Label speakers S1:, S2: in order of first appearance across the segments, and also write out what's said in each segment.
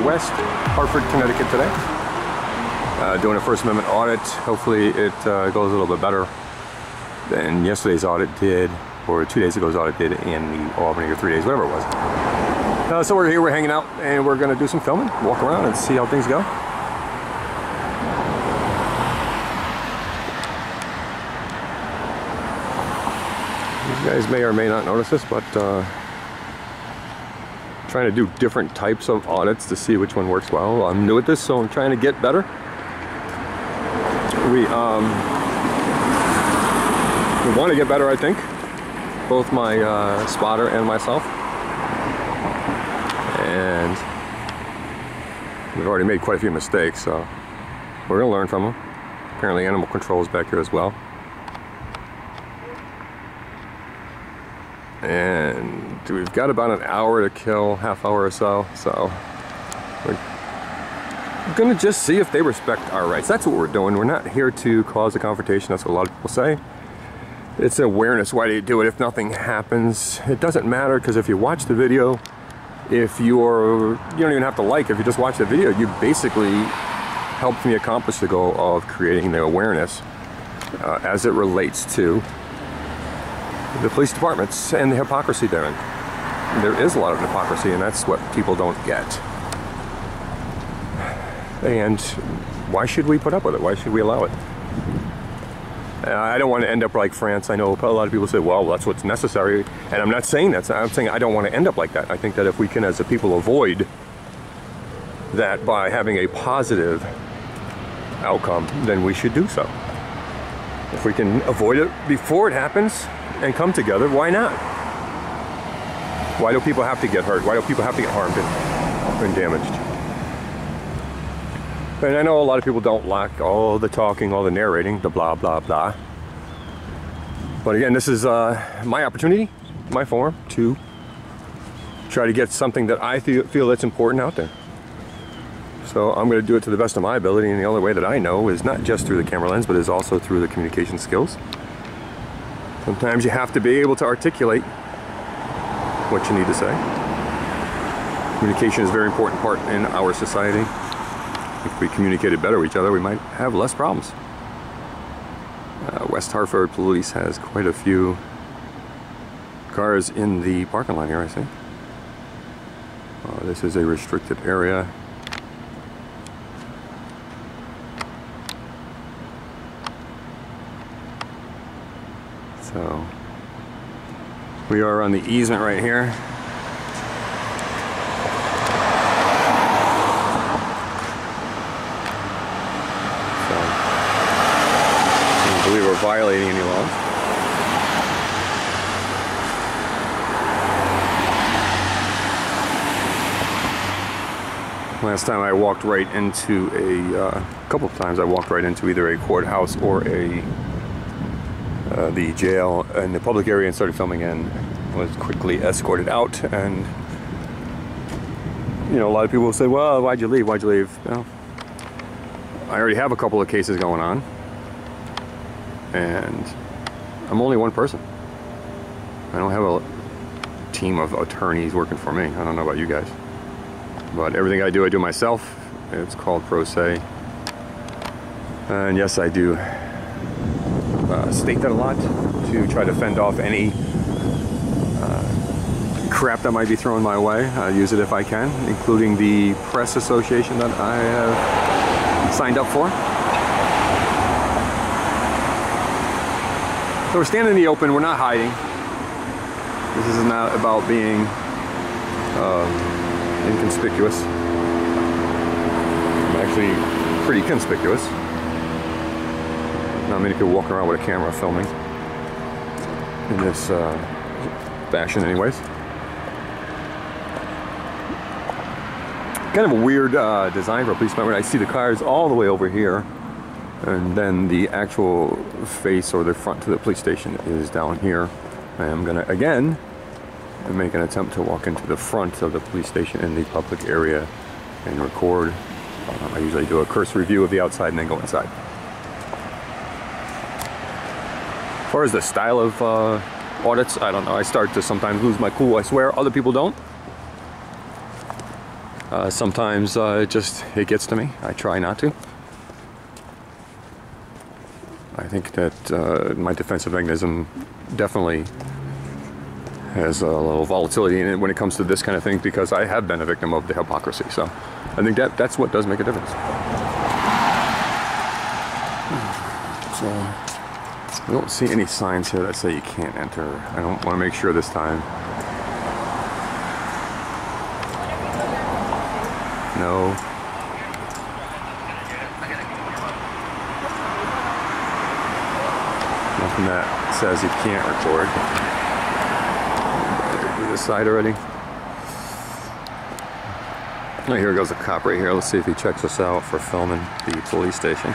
S1: West Hartford, Connecticut today. Doing a First Amendment audit. Hopefully it goes a little bit better than yesterday's audit did, or 2 days ago's audit did in the Albany, or 3 days, whatever it was. So we're here, we're hanging out, and we're going to do some filming, walk around and see how things go. You guys may or may not notice this, but trying to do different types of audits to see which one works well. I'm new at this, so I'm trying to get better. We want to get better, I think, both my spotter and myself. And we've already made quite a few mistakes, so we're going to learn from them. Apparently animal control is back here as well. And we've got about an hour to kill, half hour or so, so we're gonna just see if they respect our rights. That's what we're doing. We're not here to cause a confrontation. That's what a lot of people say. It's awareness. Why do you do it if nothing happens? It doesn't matter, because if you watch the video, if you don't even have to like. If you just watch the video, you basically helped me accomplish the goal of creating the awareness as it relates to the police departments and the hypocrisy therein. There is a lot of hypocrisy, and that's what people don't get. And why should we put up with it? Why should we allow it? I don't want to end up like France. I know a lot of people say, well, that's what's necessary. And I'm not saying that. I'm saying I don't want to end up like that. I think that if we can, as a people, avoid that by having a positive outcome, then we should do so. If we can avoid it before it happens and come together, why not? Why do people have to get hurt? Why do people have to get harmed and damaged? And I know a lot of people don't like all the talking, all the narrating, the blah, blah, blah. But again, this is my opportunity, my forum, to try to get something that I feel that's important out there. So I'm going to do it to the best of my ability, and the only way that I know is not just through the camera lens, but is also through the communication skills. Sometimes you have to be able to articulate what you need to say. Communication is a very important part in our society. If we communicated better with each other, we might have less problems. West Hartford Police has quite a few cars in the parking lot here, I see. This is a restricted area. So we are on the easement right here. So I don't believe we're violating any laws. Last time I walked right into a couple of times I walked right into either a courthouse or the jail in the public area and started filming, and was quickly escorted out. And you know, a lot of people say, well, why'd you leave? Why'd you leave? Well, I already have a couple of cases going on, and I'm only one person. I don't have a team of attorneys working for me. I don't know about you guys, but everything I do myself. It's called pro se, and yes, I do state that a lot to try to fend off any crap that might be thrown my way. I use it if I can, including the press association that I have signed up for. So we're standing in the open, we're not hiding. This is not about being inconspicuous. I'm actually pretty conspicuous. Not many people walking around with a camera filming in this fashion anyways. Kind of a weird design for a police department. I see the cars all the way over here, and then the actual face or the front to the police station is down here. I am gonna again make an attempt to walk into the front of the police station in the public area and record. I usually do a cursory view of the outside and then go inside. As far as the style of audits, I don't know. I start to sometimes lose my cool. I swear other people don't. Sometimes it gets to me. I try not to. I think that my defensive mechanism definitely has a little volatility in it when it comes to this kind of thing, because I have been a victim of the hypocrisy. So I think that's what does make a difference. So I don't see any signs here that say you can't enter. I don't want to make sure this time. No. Nothing that says you can't record. Do this side already. Oh, here goes a cop right here. Let's see if he checks us out for filming the police station.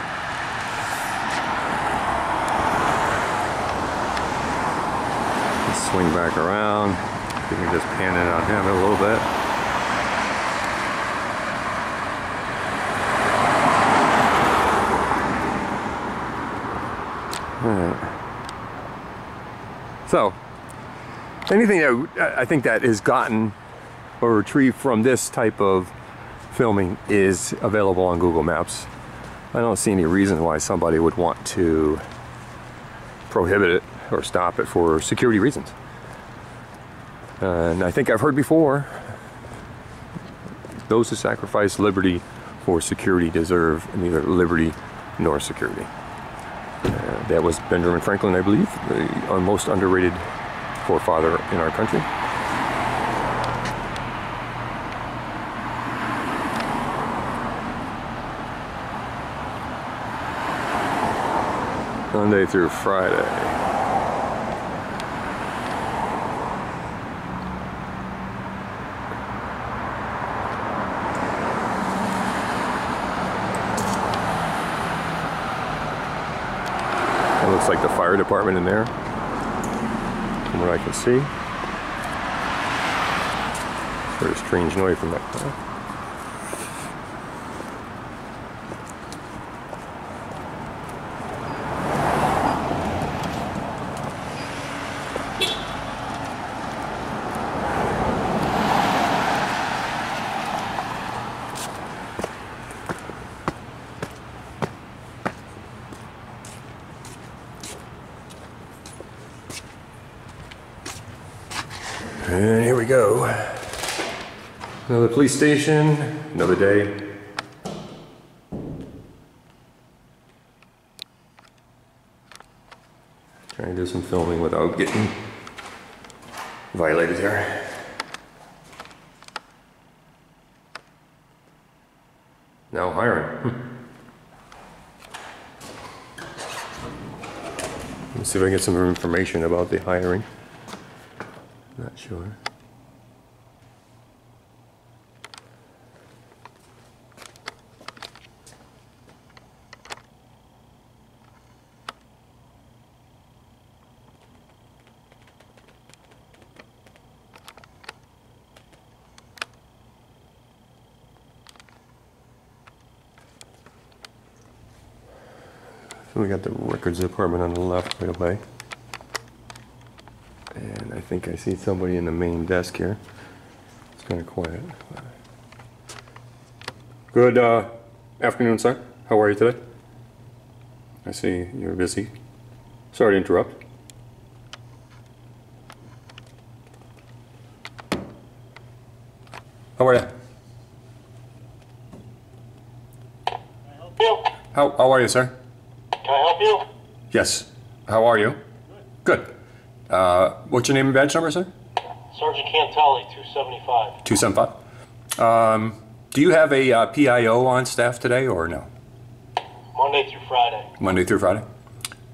S1: Let's swing back around. We can just pan in on him a little bit. So, anything that I think that is gotten or retrieved from this type of filming is available on Google Maps. I don't see any reason why somebody would want to prohibit it or stop it for security reasons. And I think I've heard before, those who sacrifice liberty for security deserve neither liberty nor security. That was Benjamin Franklin, I believe, our most underrated forefather in our country. Monday through Friday. Looks like the fire department in there, from what I can see. Heard a strange noise from that car. And here we go. Another police station, another day. Trying to do some filming without getting violated here. Now hiring. Let's see if I can get some information about the hiring. Not sure. So we got the records department on the left right away. And I think I see somebody in the main desk here. It's kind of quiet. Good afternoon, sir. How are you today? I see you're busy. Sorry to interrupt. How are you?
S2: Can I help you?
S1: How are you, sir?
S2: Can I help you?
S1: Yes. How are you? Good. What's your name and badge number, sir?
S2: Sergeant Cantelli, 275.
S1: 275. Do you have a PIO on staff today or no?
S2: Monday through Friday.
S1: Monday through Friday.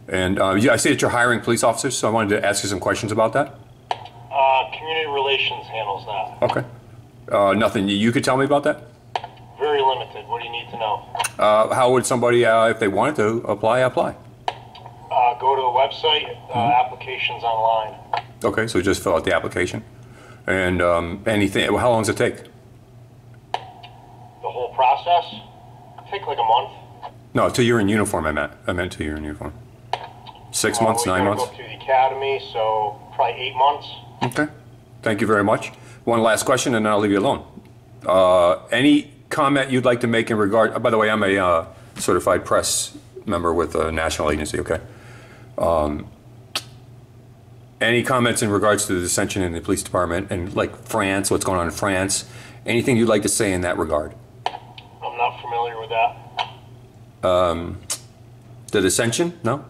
S1: And yeah, I see that you're hiring police officers, so I wanted to ask you some questions about that.
S2: Community relations handles that.
S1: Okay. Nothing you could tell me about that?
S2: Very limited. What do you need to know?
S1: How would somebody, if they wanted to apply?
S2: Go to the website, applications online.
S1: Okay, so just fill out the application. And anything, how long does it take?
S2: The whole process? Take like a month.
S1: No, till you're in uniform, I meant till you're in uniform. 6 months, 9 months?
S2: Go through the academy, so probably 8 months.
S1: Okay, thank you very much. One last question and then I'll leave you alone. Any comment you'd like to make in regard, by the way, I'm a certified press member with a national agency, okay? Any comments in regards to the dissension in the police department and like France, what's going on in France? Anything you'd like to say in that regard?
S2: I'm not familiar with that.
S1: The dissension? No?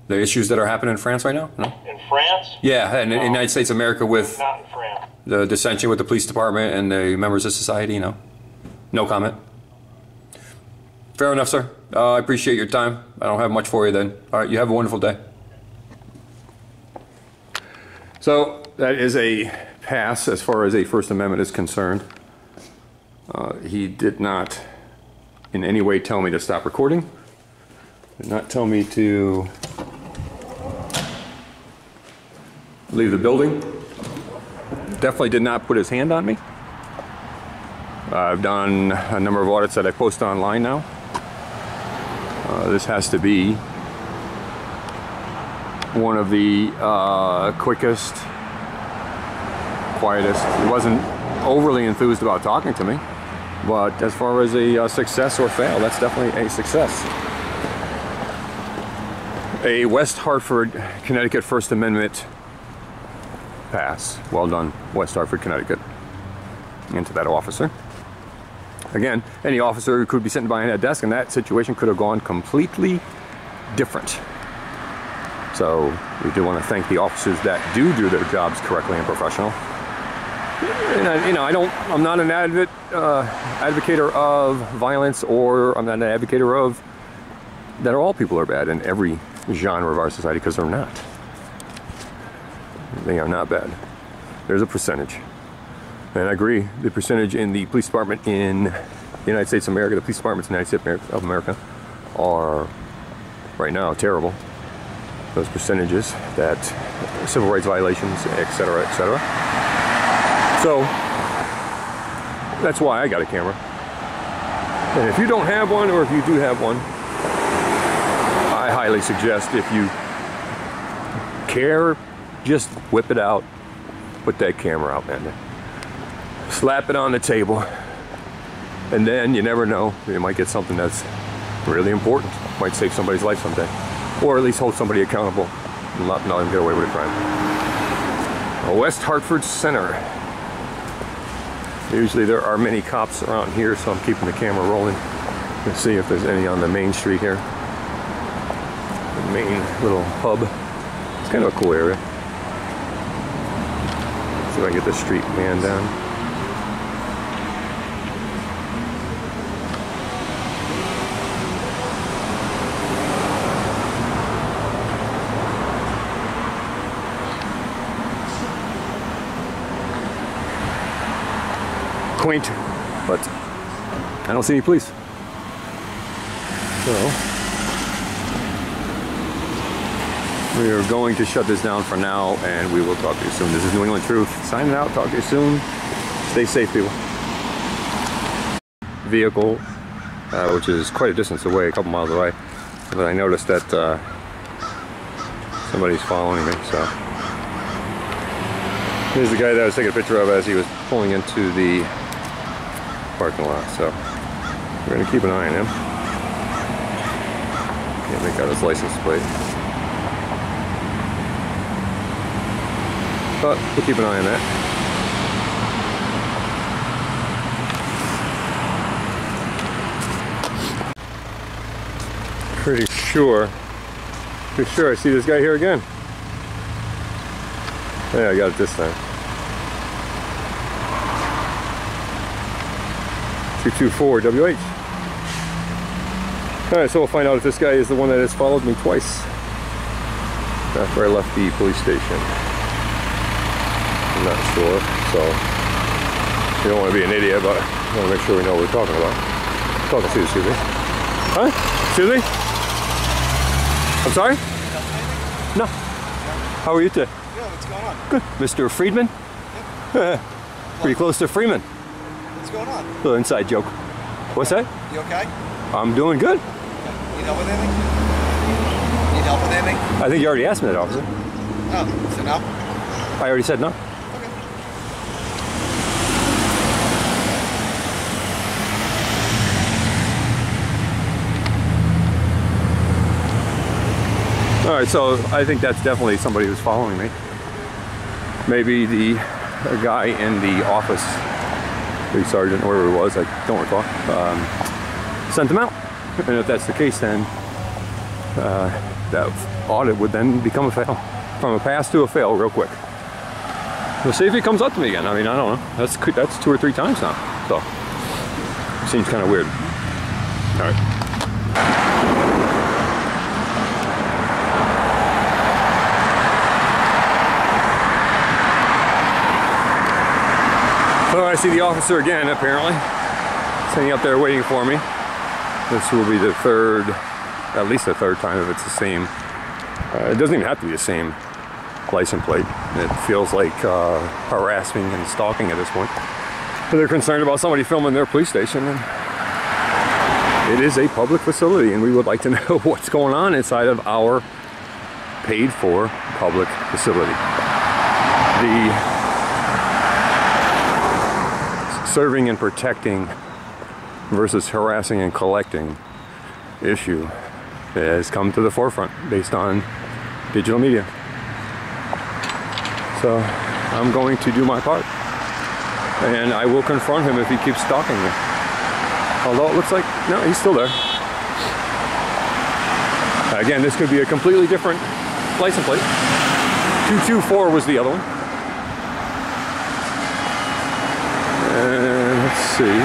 S1: The issues that are happening in France right now? No?
S2: In France?
S1: Yeah, in the United States of America with
S2: Not in France.
S1: the dissension with the police department and the members of society, no? No comment? Fair enough, sir. I appreciate your time. I don't have much for you then. All right, you have a wonderful day. So that is a pass as far as a First Amendment is concerned. He did not in any way tell me to stop recording. Did not tell me to leave the building. Definitely did not put his hand on me. I've done a number of audits that I post online now. This has to be one of the quickest, quietest. He wasn't overly enthused about talking to me, but as far as a success or fail, that's definitely a success. A West Hartford, Connecticut First Amendment pass. Well done, West Hartford, Connecticut. And to that officer. Again, any officer who could be sitting behind that desk in that situation could have gone completely different. So we do want to thank the officers that do their jobs correctly and professional. And I'm not an advocator of violence, or I'm not an advocator of that all people are bad in every genre of our society, because they're not. They are not bad. There's a percentage. And I agree, the percentage in the police department in the United States of America, the police departments in the United States of America are right now terrible. Those percentages, that civil rights violations, etc., etc. So that's why I got a camera. And if you don't have one, or if you do have one, I highly suggest, if you care, just whip it out, put that camera out, man. Slap it on the table, and then you never know, you might get something that's really important. Might save somebody's life someday, or at least hold somebody accountable and not let them get away with a crime. West Hartford Center. Usually there are many cops around here, so I'm keeping the camera rolling. Let's see if there's any on the main street here. The main little hub. It's kind of a cool area. See if I can get the street man down. Quaint, but I don't see any police. So we are going to shut this down for now, and we will talk to you soon. This is New England Truth signing out. Talk to you soon. Stay safe, people. Vehicle, which is quite a distance away, a couple miles away, but I noticed that somebody's following me. So here's the guy that I was taking a picture of as he was pulling into the parking lot, so we're going to keep an eye on him. Can't make out his license plate, but we'll keep an eye on that. Pretty sure I see this guy here again. Yeah, I got it this time. 224 WH. Alright, so we'll find out if this guy is the one that has followed me twice after I left the police station. I'm not sure, so you don't want to be an idiot, but I want to make sure we know what we're talking about. Talking to you, excuse me. Huh? Excuse me? I'm sorry? No. How are you today?
S3: Yeah, what's going on?
S1: Good. Mr. Friedman?
S3: Yeah.
S1: Pretty close to Freeman.
S3: What's going on?
S1: Little inside joke. What's that?
S3: You okay?
S1: I'm doing good.
S3: Need help with anything? Need help with anything?
S1: I think you already asked me that, officer.
S3: Oh, so no?
S1: I already said no.
S3: Okay.
S1: All right, so I think that's definitely somebody who's following me. Maybe the guy in the office, the sergeant, wherever it was, I don't recall, sent them out. And if that's the case, then that audit would then become a fail. From a pass to a fail real quick. We'll see if he comes up to me again. I mean, I don't know. That's 2 or 3 times now. So, it seems kind of weird. All right. So I see the officer again, apparently. Sitting up there waiting for me. This will be the third, at least the third time if it's the same. It doesn't even have to be the same license plate. It feels like harassing and stalking at this point. But they're concerned about somebody filming their police station. And it is a public facility, and we would like to know what's going on inside of our paid-for public facility. The serving and protecting versus harassing and collecting issue has come to the forefront based on digital media. So I'm going to do my part, and I will confront him if he keeps stalking me. Although it looks like, no, he's still there. Again, this could be a completely different license plate. 224 was the other one. And let's see.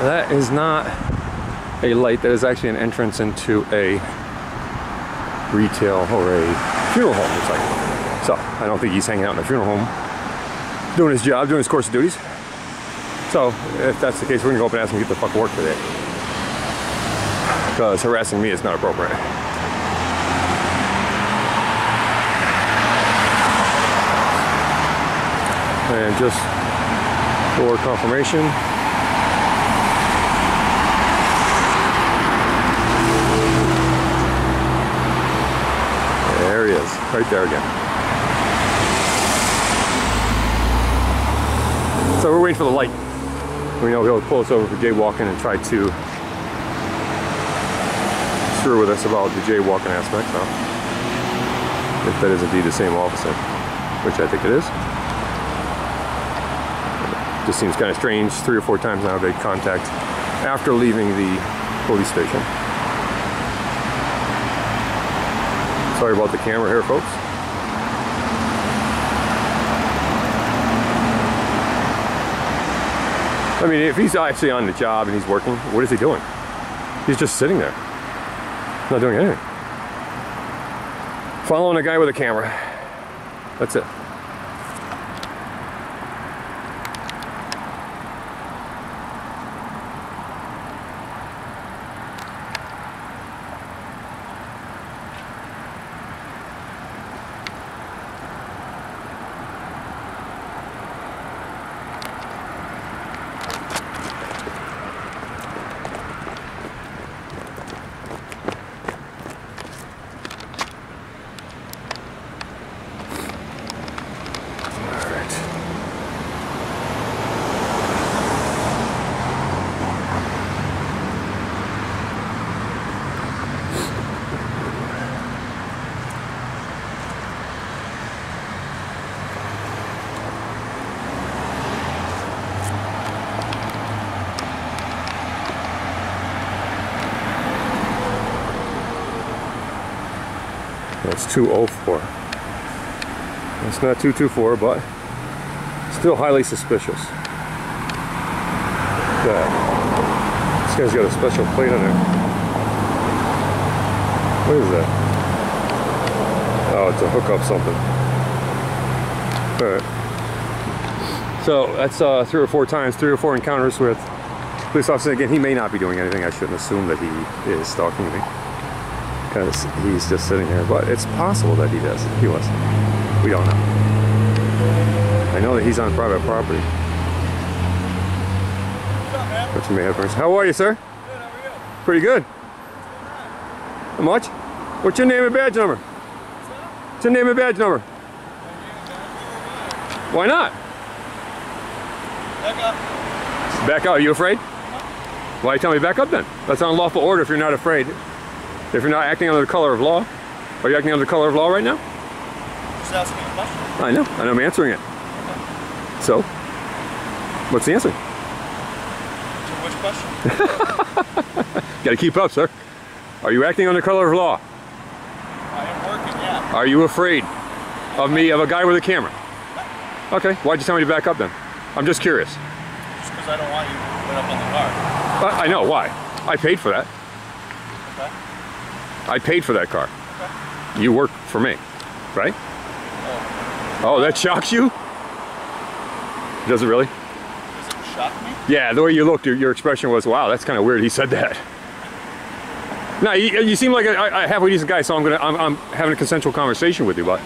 S1: That is not a light. That is actually an entrance into a retail or a funeral home, looks like. So I don't think he's hanging out in a funeral home doing his job, doing his course of duties. So if that's the case, we're gonna go up and ask him to get the fuck work today, because harassing me is not appropriate. And just for confirmation, there he is, right there again. So we're waiting for the light. We know he'll pull us over for jaywalking and try to screw with us about the jaywalking aspect. So, if that is indeed the same officer, which I think it is. It just seems kind of strange. 3 or 4 times now they've contact after leaving the police station. Sorry about the camera here, folks. I mean, if he's actually on the job and he's working, what is he doing? He's just sitting there, not doing anything. Following a guy with a camera. That's it. That's 204. It's not 224, but still highly suspicious. That this guy's got a special plate on there. What is that? Oh, it's a hookup something. Alright. So that's 3 or 4 times, 3 or 4 encounters with police officers. Again, he may not be doing anything. I shouldn't assume that he is stalking me, because he's just sitting here, but it's possible that he does. He was. We don't know. I know that he's on private property.
S3: What's up, man?
S1: But you may have friends. How are you, sir?
S3: Good, how are you?
S1: Pretty good. How much? What's your name and badge number? What's your name and badge number? Why not?
S3: Back up.
S1: Back out. Are you afraid? Why tell me back up then? That's an unlawful order if you're not afraid. If you're not acting under the color of law. Are you acting under the color of law right now?
S3: Just asking a question.
S1: I know, and I'm answering it. So, what's the answer?
S3: To which question?
S1: Gotta keep up, sir. Are you acting under color of law?
S3: I am working, yeah.
S1: Are you afraid of me, of a guy with a camera? Okay, why'd you tell me to back up then? I'm just curious.
S3: Just because I don't want you put up on the car.
S1: I know, why? I paid for that.
S3: Okay.
S1: I paid for that car.
S3: Okay.
S1: You work for me, right?
S3: Oh.
S1: Oh, that shocks you? Does it really?
S3: Does it shock me?
S1: Yeah, the way you looked, your expression was, wow, that's kind of weird he said that. No, you seem like a halfway decent guy, so I'm having a consensual conversation with you, but,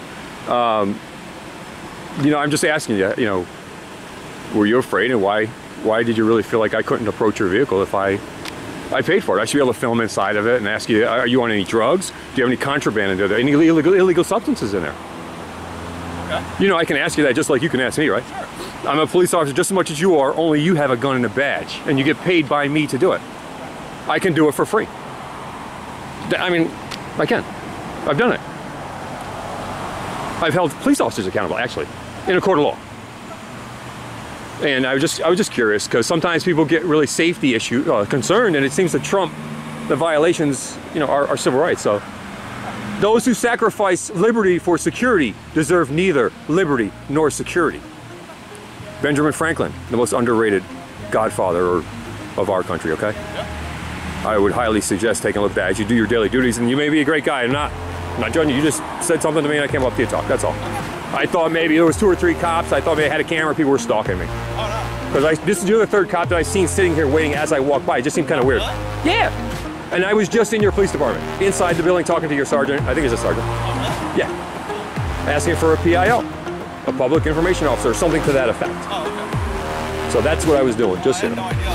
S1: you know, I'm just asking you, you know, were you afraid, and why did you really feel like I couldn't approach your vehicle if I paid for it? I should be able to film inside of it and ask you, are you on any drugs? Do you have any contraband in there? Any illegal substances in there?
S3: Okay.
S1: You know, I can ask you that just like you can ask me, right?
S3: Sure.
S1: I'm a police officer just as much as you are, only you have a gun and a badge, and you get paid by me to do it. I can do it for free. I mean, I can. I've done it. I've held police officers accountable, actually, in a court of law. And I was just curious, because sometimes people get really safety concerned, and it seems to trump the violations, you know, our civil rights. So those who sacrifice liberty for security deserve neither liberty nor security. Benjamin Franklin, the most underrated godfather of our country, okay?
S3: Yeah.
S1: I would highly suggest taking a look at that as you do your daily duties, and you may be a great guy. I'm not judging you. You just said something to me and I came up to you to talk, that's all. I thought maybe there was 2 or 3 cops. I thought maybe I had a camera, people were stalking me.
S3: Oh, no.
S1: Because this is the other 3rd cop that I've seen sitting here waiting as I walk by. It just seemed kind of weird.
S3: Really?
S1: Yeah. And I was just in your police department, inside the building talking to your sergeant. I think he's a sergeant.
S3: Oh, really?
S1: Yeah. Asking for a PIO, a public information officer, or something to that effect.
S3: Oh, okay.
S1: So that's what I was doing, just
S3: I
S1: you
S3: had
S1: know.
S3: no idea.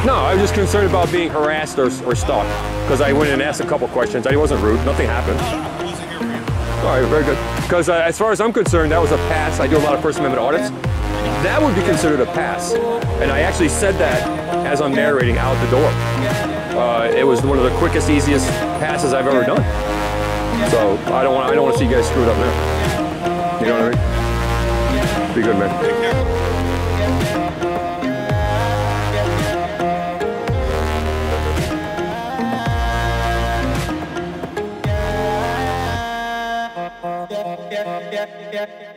S1: No, I was just concerned about being harassed or stalked. Because I went in and asked a couple questions. I wasn't rude, nothing happened.
S3: I wasn't here for you.
S1: All right, very good. Because as far as I'm concerned, that was a pass. I do a lot of First Amendment audits. That would be considered a pass. And I actually said that as I'm narrating out the door. It was one of the quickest, easiest passes I've ever done. So I don't want to see you guys screwed up now. You know what I mean? Be good, man.
S3: Take care.
S4: Yeah.